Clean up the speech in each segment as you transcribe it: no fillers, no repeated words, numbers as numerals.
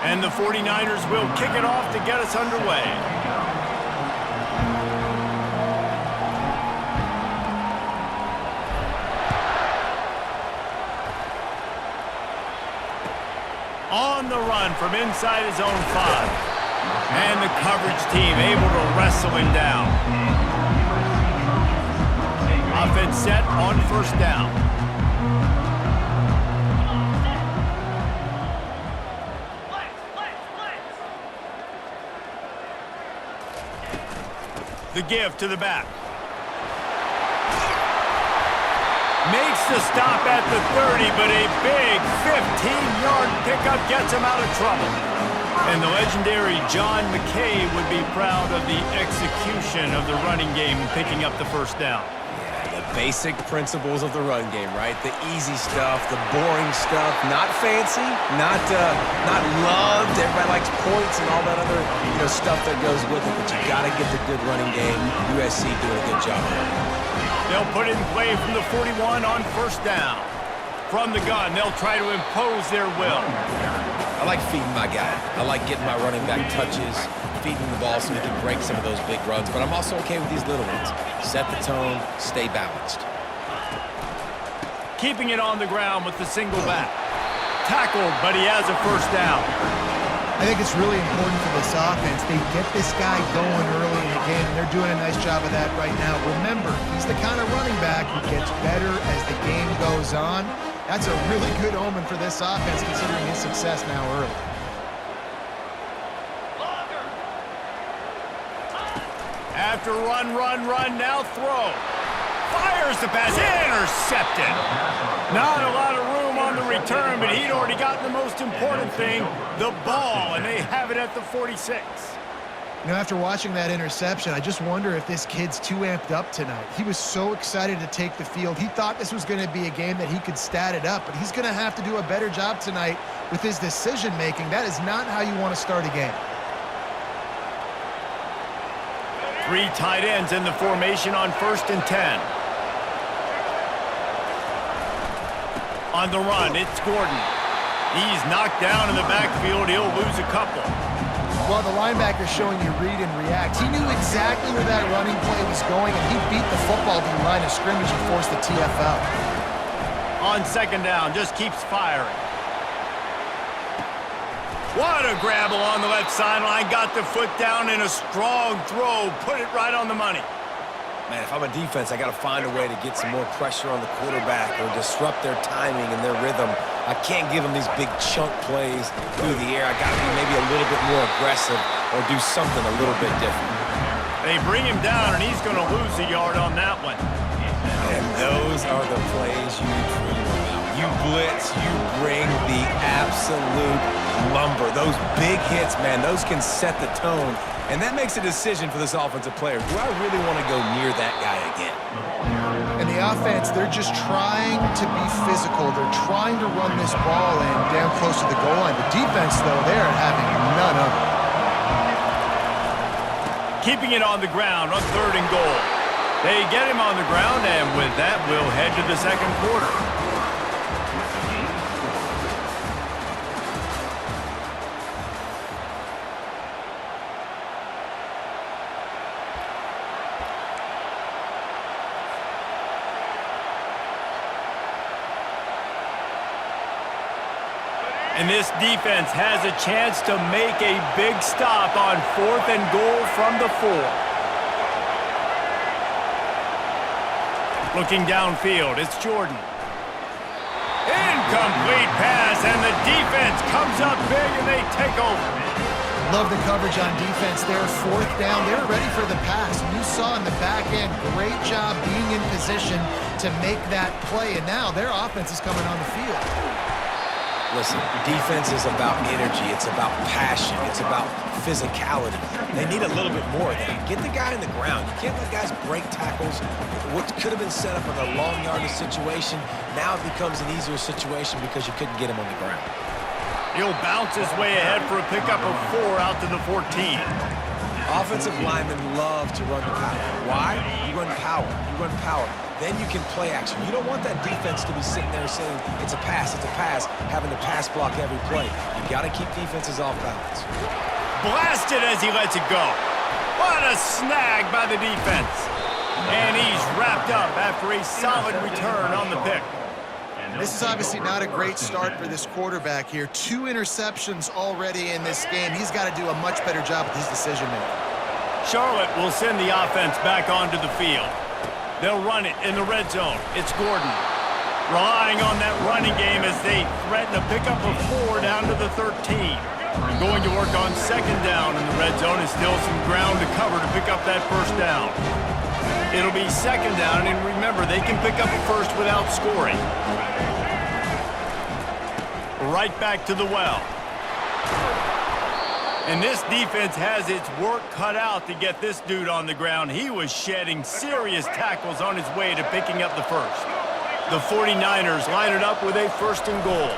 And the 49ers will kick it off to get us underway. On the run from inside his own 5. And the coverage team able to wrestle him down. Offense set on first down. The give to the back. Makes the stop at the 30, but a big 15-yard pickup gets him out of trouble. And the legendary John McKay would be proud of the execution of the running game in picking up the first down. Yeah, the basic principles of the run game, right? The easy stuff, the boring stuff, not fancy, not loved. Everybody likes points and all that other stuff that goes with it, but you got to get the good running game. USC doing a good job of it. They'll put it in play from the 41 on first down. From the gun, they'll try to impose their will. I like feeding my guy. I like getting my running back touches, feeding the ball so he can break some of those big runs, but I'm also okay with these little ones. Set the tone, stay balanced. Keeping it on the ground with the single back. Tackled, but he has a first down. I think it's really important for this offense. They get this guy going early in the game, and they're doing a nice job of that right now. Remember, he's the kind of running back who gets better as the game goes on. That's a really good omen for this offense, considering his success now early. After run, now throw. Fires the pass, intercepted. Not a lot of room on the return, but he'd already gotten the most important thing, the ball, and they have it at the 46. After watching that interception, I just wonder if this kid's too amped up tonight. He was so excited to take the field. He thought this was going to be a game that he could stat it up, but he's going to have to do a better job tonight with his decision-making. That is not how you want to start a game. 3 tight ends in the formation on 1st and 10. On the run, it's Gordon. He's knocked down in the backfield. He'll lose a couple. Well, the linebacker's showing you read and react. He knew exactly where that running play was going, and he beat the football to the line of scrimmage and forced the TFL. On 2nd down, just keeps firing. What a grab along the left sideline. Got the foot down in a strong throw. Put it right on the money. Man, if I'm a defense, I got to find a way to get some more pressure on the quarterback or disrupt their timing and their rhythm. I can't give them these big chunk plays through the air. I got to be maybe a little bit more aggressive or do something a little bit different. They bring him down, and he's going to lose a yard on that one. And those are the plays you dream about. You blitz, you bring the absolute lumber. Those big hits, man, those can set the tone. And that makes a decision for this offensive player. Do I really want to go near that guy again? And the offense, they're just trying to be physical. They're trying to run this ball in down close to the goal line. The defense, though, they're having none of it. Keeping it on the ground on 3rd and goal. They get him on the ground, and with that, we'll head to the 2nd quarter. And this defense has a chance to make a big stop on 4th and goal from the 4. Looking downfield, it's Jordan. Incomplete pass, and the defense comes up big, and they take over. Love the coverage on defense there. 4th down, they were ready for the pass. And you saw in the back end, great job being in position to make that play. And now their offense is coming on the field. Listen, defense is about energy. It's about passion. It's about physicality. They need a little bit more of that. Get the guy in the ground. You can't let guys break tackles. What could have been set up in a long yardage situation, now it becomes an easier situation because you couldn't get him on the ground. He'll bounce his way ahead for a pickup of 4 out to the 14. Offensive linemen love to run the power. Why? You run power. You run power. then you can play action. You don't want that defense to be sitting there saying, it's a pass, having to pass block every play. You got to keep defenses off balance. Blasted as he lets it go. What a snag by the defense. And he's wrapped up after a solid return on the pick. This is obviously not a great start for this quarterback here. 2 interceptions already in this game. He's got to do a much better job with his decision-making. Charlotte will send the offense back onto the field. They'll run it in the red zone. It's Gordon. Relying on that running game as they threaten a pickup of 4 down to the 13. Going to work on second down in the red zone, and still some ground to cover to pick up that first down. It'll be second down, and remember, they can pick up a first without scoring. Right back to the well. And this defense has its work cut out to get this dude on the ground. He was shedding serious tackles on his way to picking up the first. The 49ers line it up with a first and goal.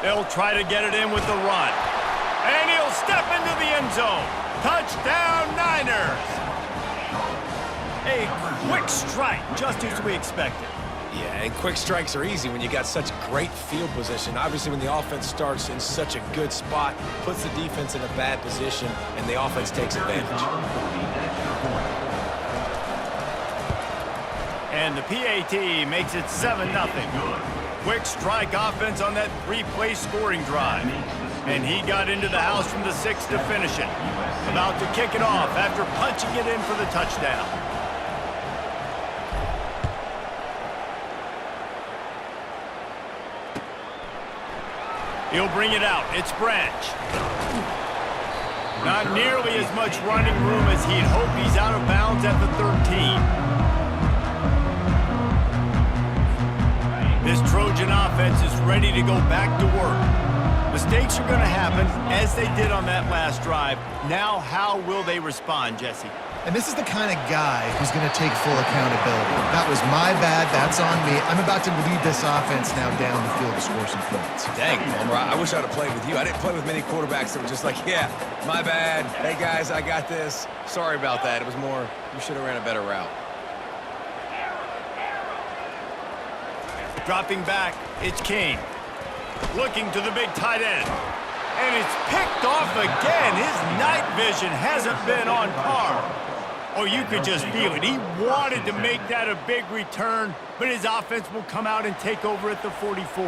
They'll try to get it in with the run. And he'll step into the end zone. Touchdown, Niners! A quick strike, just as we expected. Yeah, and quick strikes are easy when you got such great field position. Obviously, when the offense starts in such a good spot, puts the defense in a bad position, and the offense takes advantage. And the PAT makes it 7-0. Quick strike offense on that 3-play scoring drive. And he got into the house from the 6 to finish it. About to kick it off after punching it in for the touchdown. He'll bring it out. It's Branch. Not nearly as much running room as he'd hoped. He's out of bounds at the 13. This Trojan offense is ready to go back to work. Mistakes are going to happen, as they did on that last drive. Now, how will they respond, Jesse? And this is the kind of guy who's going to take full accountability. That was my bad. That's on me. I'm about to lead this offense now down the field to score some points. Dang, Palmer, I wish I'd have played with you. I didn't play with many quarterbacks that were just like, yeah, my bad. Hey, guys, I got this. Sorry about that. It was more, you should have ran a better route. Dropping back, it's Kane. Looking to the big tight end. And it's picked off again. His night vision hasn't been on par. Oh, you could just feel it. He wanted to make that a big return, but his offense will come out and take over at the 44.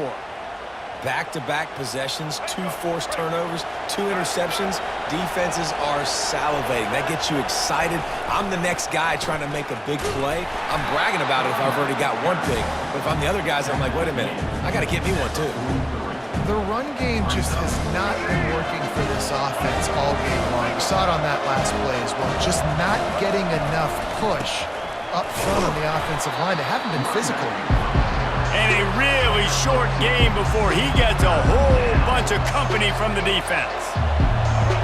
Back-to-back possessions, 2 forced turnovers, 2 interceptions. Defenses are salivating. That gets you excited. I'm the next guy trying to make a big play. I'm bragging about it if I've already got one big. But if I'm the other guys, I'm like, wait a minute. I got to get me one, too. The run game just has not been working for this offense all game long. You saw it on that last play as well. Just not getting enough push up front on the offensive line. They haven't been physical. And a really short game before he gets a whole bunch of company from the defense.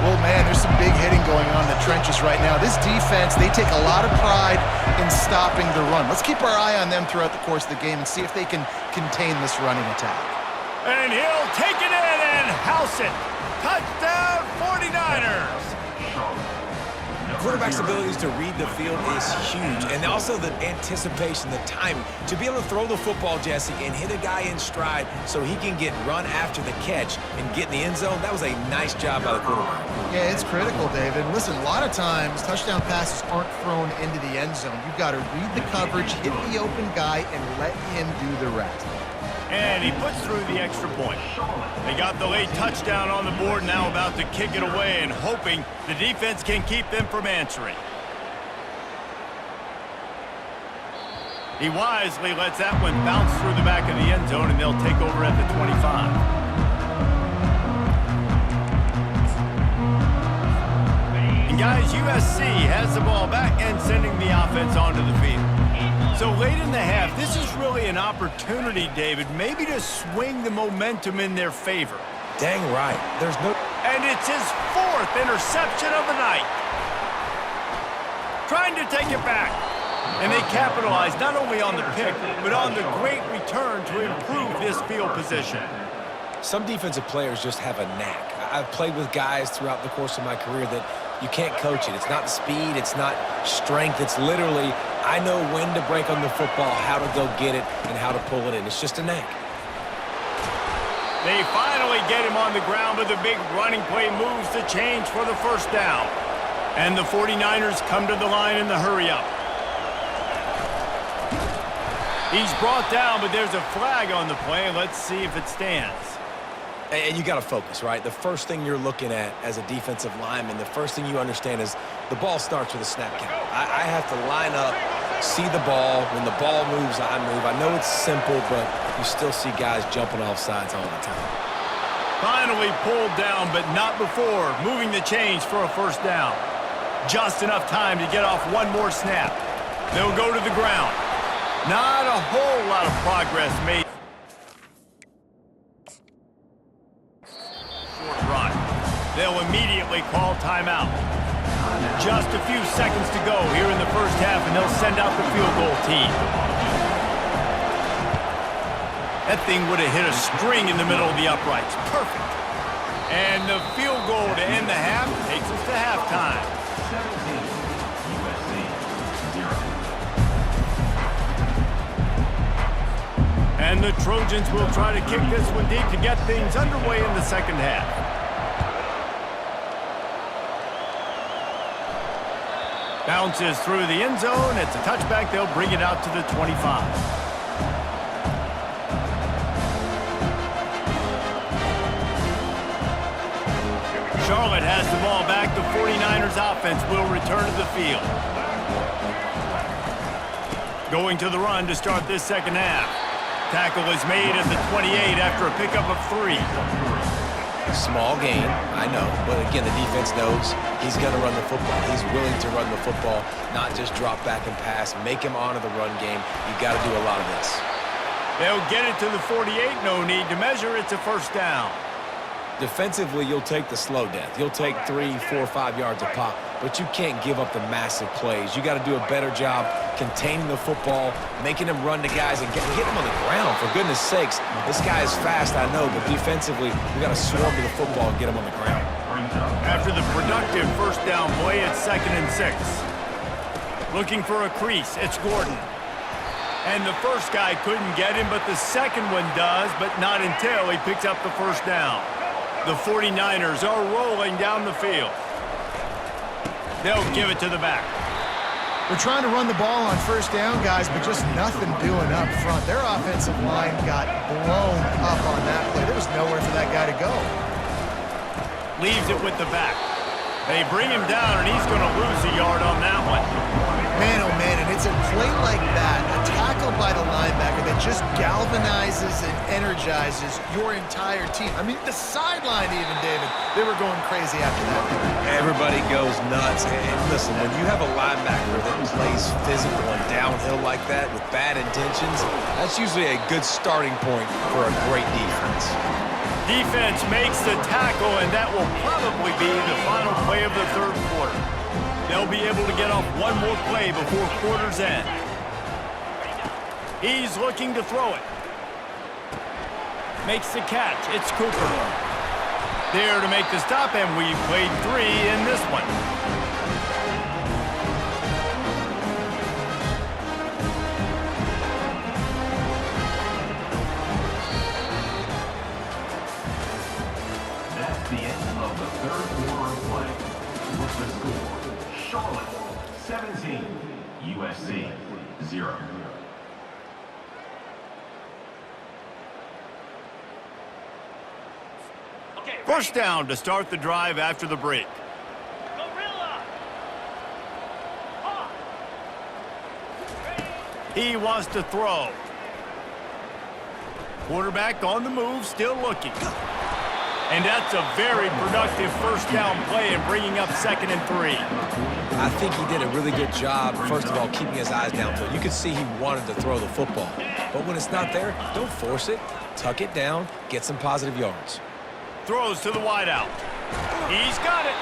Well, man, there's some big hitting going on in the trenches right now. This defense, they take a lot of pride in stopping the run. Let's keep our eye on them throughout the course of the game and see if they can contain this running attack. And he'll take it in and house it. Touchdown, 49ers. Quarterback's abilities to read the field is huge, and also the anticipation, the timing. To be able to throw the football, Jesse, and hit a guy in stride so he can get run after the catch and get in the end zone, that was a nice job by the quarterback. Yeah, it's critical, David. Listen, a lot of times touchdown passes aren't thrown into the end zone. You've got to read the coverage, hit the open guy, and let him do the rest. And he puts through the extra point. They got the late touchdown on the board, now about to kick it away and hoping the defense can keep them from answering. He wisely lets that one bounce through the back of the end zone, and they'll take over at the 25. And guys, USC has the ball back and sending the offense onto the field. So late in the half, this is really an opportunity, David, maybe to swing the momentum in their favor. Dang right. There's no... And it's his 4th interception of the night. Trying to take it back. And they capitalize not only on the pick, but on the great return to improve this field position. Some defensive players just have a knack. I've played with guys throughout the course of my career that you can't coach it. It's not speed, it's not strength, it's literally I know when to break on the football, how to go get it, and how to pull it in. It's just a knack. They finally get him on the ground, but the big running play moves the change for the first down. And the 49ers come to the line in the hurry-up. He's brought down, but there's a flag on the play. Let's see if it stands. And you got to focus, right? The first thing you're looking at as a defensive lineman, the first thing you understand is the ball starts with a snap count. I have to line up, see the ball. When the ball moves, I move. I know it's simple, but you still see guys jumping off sides all the time. Finally pulled down, but not before moving the chains for a first down. Just enough time to get off one more snap. They'll go to the ground. Not a whole lot of progress made. Short run. They'll immediately call timeout. Just a few seconds to go here in the first half, and they'll send out the field goal team. That thing would have hit a string in the middle of the uprights. Perfect. And the field goal to end the half takes us to halftime. 17, USC 0. And the Trojans will try to kick this one deep to get things underway in the second half. Bounces through the end zone. It's a touchback. They'll bring it out to the 25. Charlotte has the ball back. The 49ers offense will return to the field. Going to the run to start this second half. Tackle is made at the 28 after a pickup of 3. Small gain, I know, but again, the defense knows he's going to run the football. He's willing to run the football, not just drop back and pass, make him honor the run game. You've got to do a lot of this. They'll get it to the 48, no need to measure. It's a first down. Defensively, you'll take the slow death. You'll take 3, 4, 5 yards a pop, but you can't give up the massive plays. You got to do a better job containing the football, making them run to guys, and get them on the ground. For goodness sakes, this guy is fast, I know, but defensively, we got to swarm to the football and get him on the ground. After the productive first down play, it's 2nd and 6. Looking for a crease, it's Gordon. And the first guy couldn't get him, but the second one does, but not until he picks up the first down. The 49ers are rolling down the field. They'll give it to the back. They're trying to run the ball on first down, guys, but just nothing doing up front. Their offensive line got blown up on that play. There was nowhere for that guy to go. Leaves it with the back. They bring him down, and he's going to lose a yard on that one. Man, oh man, and it's a play like that, a tackle by the linebacker that just galvanizes and energizes your entire team. I mean, the sideline even, David, they were going crazy after that. Everybody goes nuts. And listen, when you have a linebacker that plays physical and downhill like that with bad intentions, that's usually a good starting point for a great defense. Defense makes the tackle, and that will probably be the final play of the third quarter. They'll be able to get off one more play before quarter's end. He's looking to throw it. Makes the catch. It's Cooper. There to make the stop, and we've played 3 in this one. That's the end of the third quarter of play. What's the score? Charlotte 17, USC 0. First down to start the drive after the break. He wants to throw. Quarterback on the move, still looking. And that's a very productive first down play and bringing up 2nd and 3. I think he did a really good job, first of all, keeping his eyes downfield. You could see he wanted to throw the football. But when it's not there, don't force it. Tuck it down, get some positive yards. Throws to the wideout. He's got it.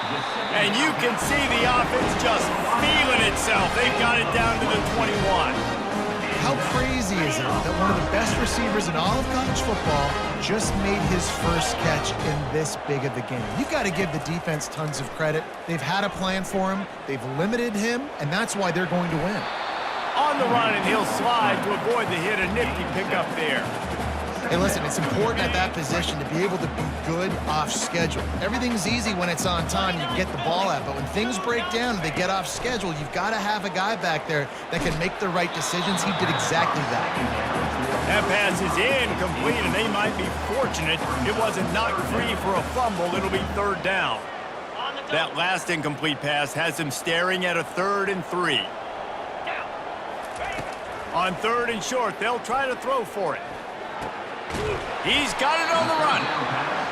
And you can see the offense just feeling itself. They've got it down to the 21. How crazy is it that one of the best receivers in all of college football just made his first catch in this big of a game? You've got to give the defense tons of credit. They've had a plan for him. They've limited him, and that's why they're going to win. On the run, and he'll slide to avoid the hit. A nifty pickup there. Hey, listen, it's important at that position to be able to be good off schedule. Everything's easy when it's on time, you get the ball out, but when things break down and they get off schedule, you've got to have a guy back there that can make the right decisions. He did exactly that. That pass is incomplete, and they might be fortunate it wasn't knocked free for a fumble. It'll be third down. That last incomplete pass has him staring at a 3rd and 3. On 3rd and short, they'll try to throw for it. He's got it on the run.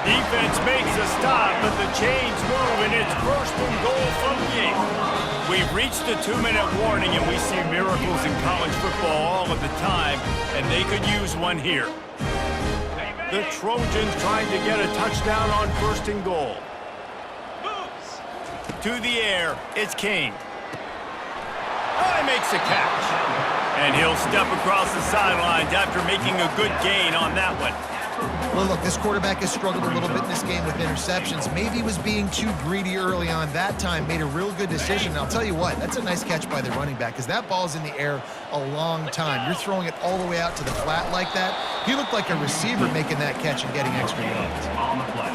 Defense makes a stop, but the chains move, and it's 1st and goal from the 8. We've reached the 2-minute warning, and we see miracles in college football all of the time, and they could use one here. The Trojans trying to get a touchdown on 1st and goal. To the air, it's King. Oh, he makes a catch. And he'll step across the sidelines after making a good gain on that one. Well, look, this quarterback has struggled a little bit in this game with interceptions. Maybe he was being too greedy early on. That time made a real good decision. And I'll tell you what, that's a nice catch by the running back because that ball's in the air a long time. You're throwing it all the way out to the flat like that. He looked like a receiver making that catch and getting extra yards.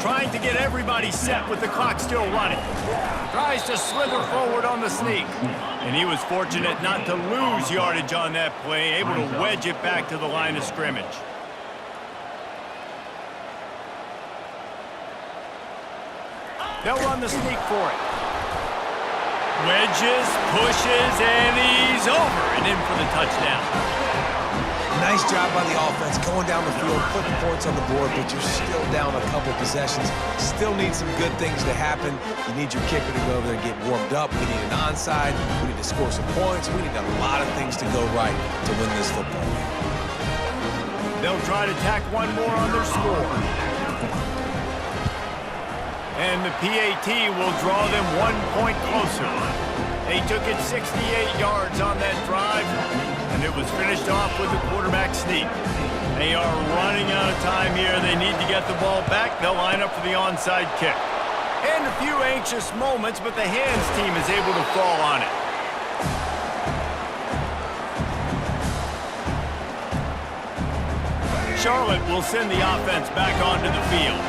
Trying to get everybody set with the clock still running. Tries to slither forward on the sneak. And he was fortunate not to lose yardage on that play, able to wedge it back to the line of scrimmage. They'll run the sneak for it. Wedges, pushes, and he's over and in for the touchdown. Nice job by the offense going down the field, putting points on the board, but you're still down a couple possessions. Still need some good things to happen. You need your kicker to go over there and get warmed up. We need an onside. We need to score some points. We need a lot of things to go right to win this football game. They'll try to tack one more on their score. And the PAT will draw them 1 point closer. They took it 68 yards on that drive, and it was finished off with a quarterback sneak. They are running out of time here. They need to get the ball back. They'll line up for the onside kick. And a few anxious moments, but the hands team is able to fall on it. Charlotte will send the offense back onto the field.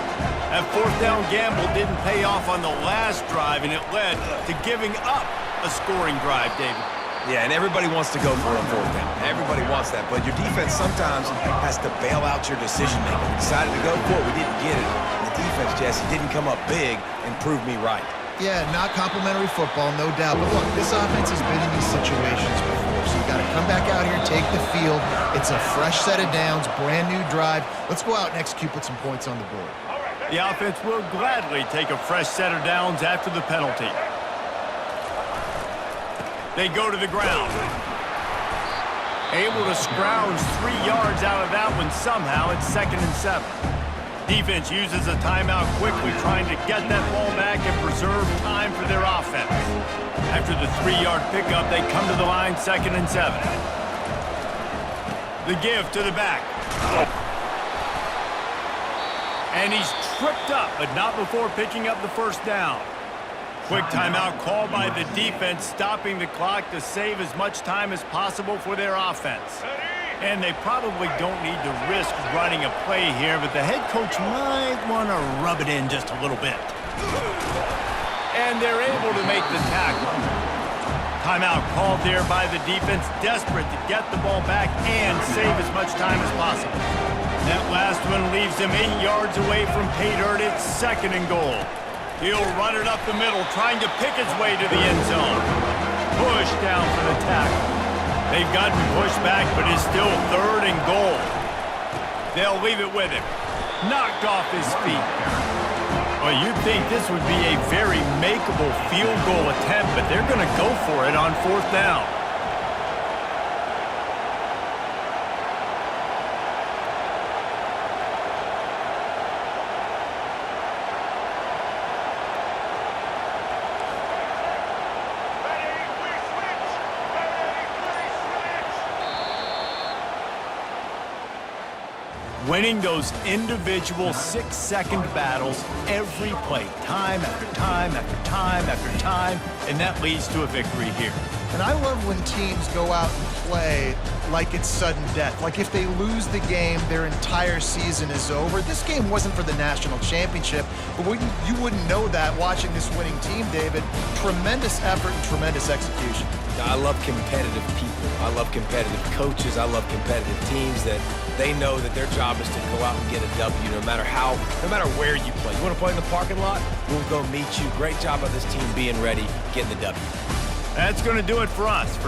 That 4th down gamble didn't pay off on the last drive, and it led to giving up a scoring drive, David. Yeah, and everybody wants to go for it on 4th down. Everybody wants that, but your defense sometimes has to bail out your decision-making. We decided to go for it. We didn't get it. The defense, Jesse, didn't come up big and prove me right. Yeah, not complimentary football, no doubt. But look, this offense has been in these situations before, so you got to come back out here, take the field. It's a fresh set of downs, brand new drive. Let's go out and execute, put some points on the board. The offense will gladly take a fresh set of downs after the penalty. They go to the ground. Able to scrounge 3 yards out of that one somehow. It's 2nd and 7. Defense uses a timeout quickly, trying to get that ball back and preserve time for their offense. After the 3-yard pickup, they come to the line 2nd and 7. The give to the back. And he's tripped up, but not before picking up the 1st down. Quick timeout called by the defense, stopping the clock to save as much time as possible for their offense. And they probably don't need to risk running a play here, but the head coach might want to rub it in just a little bit. And they're able to make the tackle. Timeout called there by the defense, desperate to get the ball back and save as much time as possible. That last one leaves him 8 yards away from pay dirt. It's 2nd and goal. He'll run it up the middle, trying to pick his way to the end zone. Push down for the tackle. They've gotten pushed back, but it's still 3rd and goal. They'll leave it with him. Knocked off his feet. Well, you'd think this would be a very makeable field goal attempt, but they're going to go for it on 4th down. Winning those individual 6-second battles every play, time after time after time after time, and that leads to a victory here. And I love when teams go out and play like it's sudden death. Like if they lose the game, their entire season is over. This game wasn't for the national championship, but you wouldn't know that watching this winning team, David. Tremendous effort and tremendous execution. I love competitive people. I love competitive coaches. I love competitive teams that they know that their job is to go out and get a W no matter where you play. You want to play in the parking lot? We'll go meet you. Great job by this team being ready, getting the W. That's going to do it for us.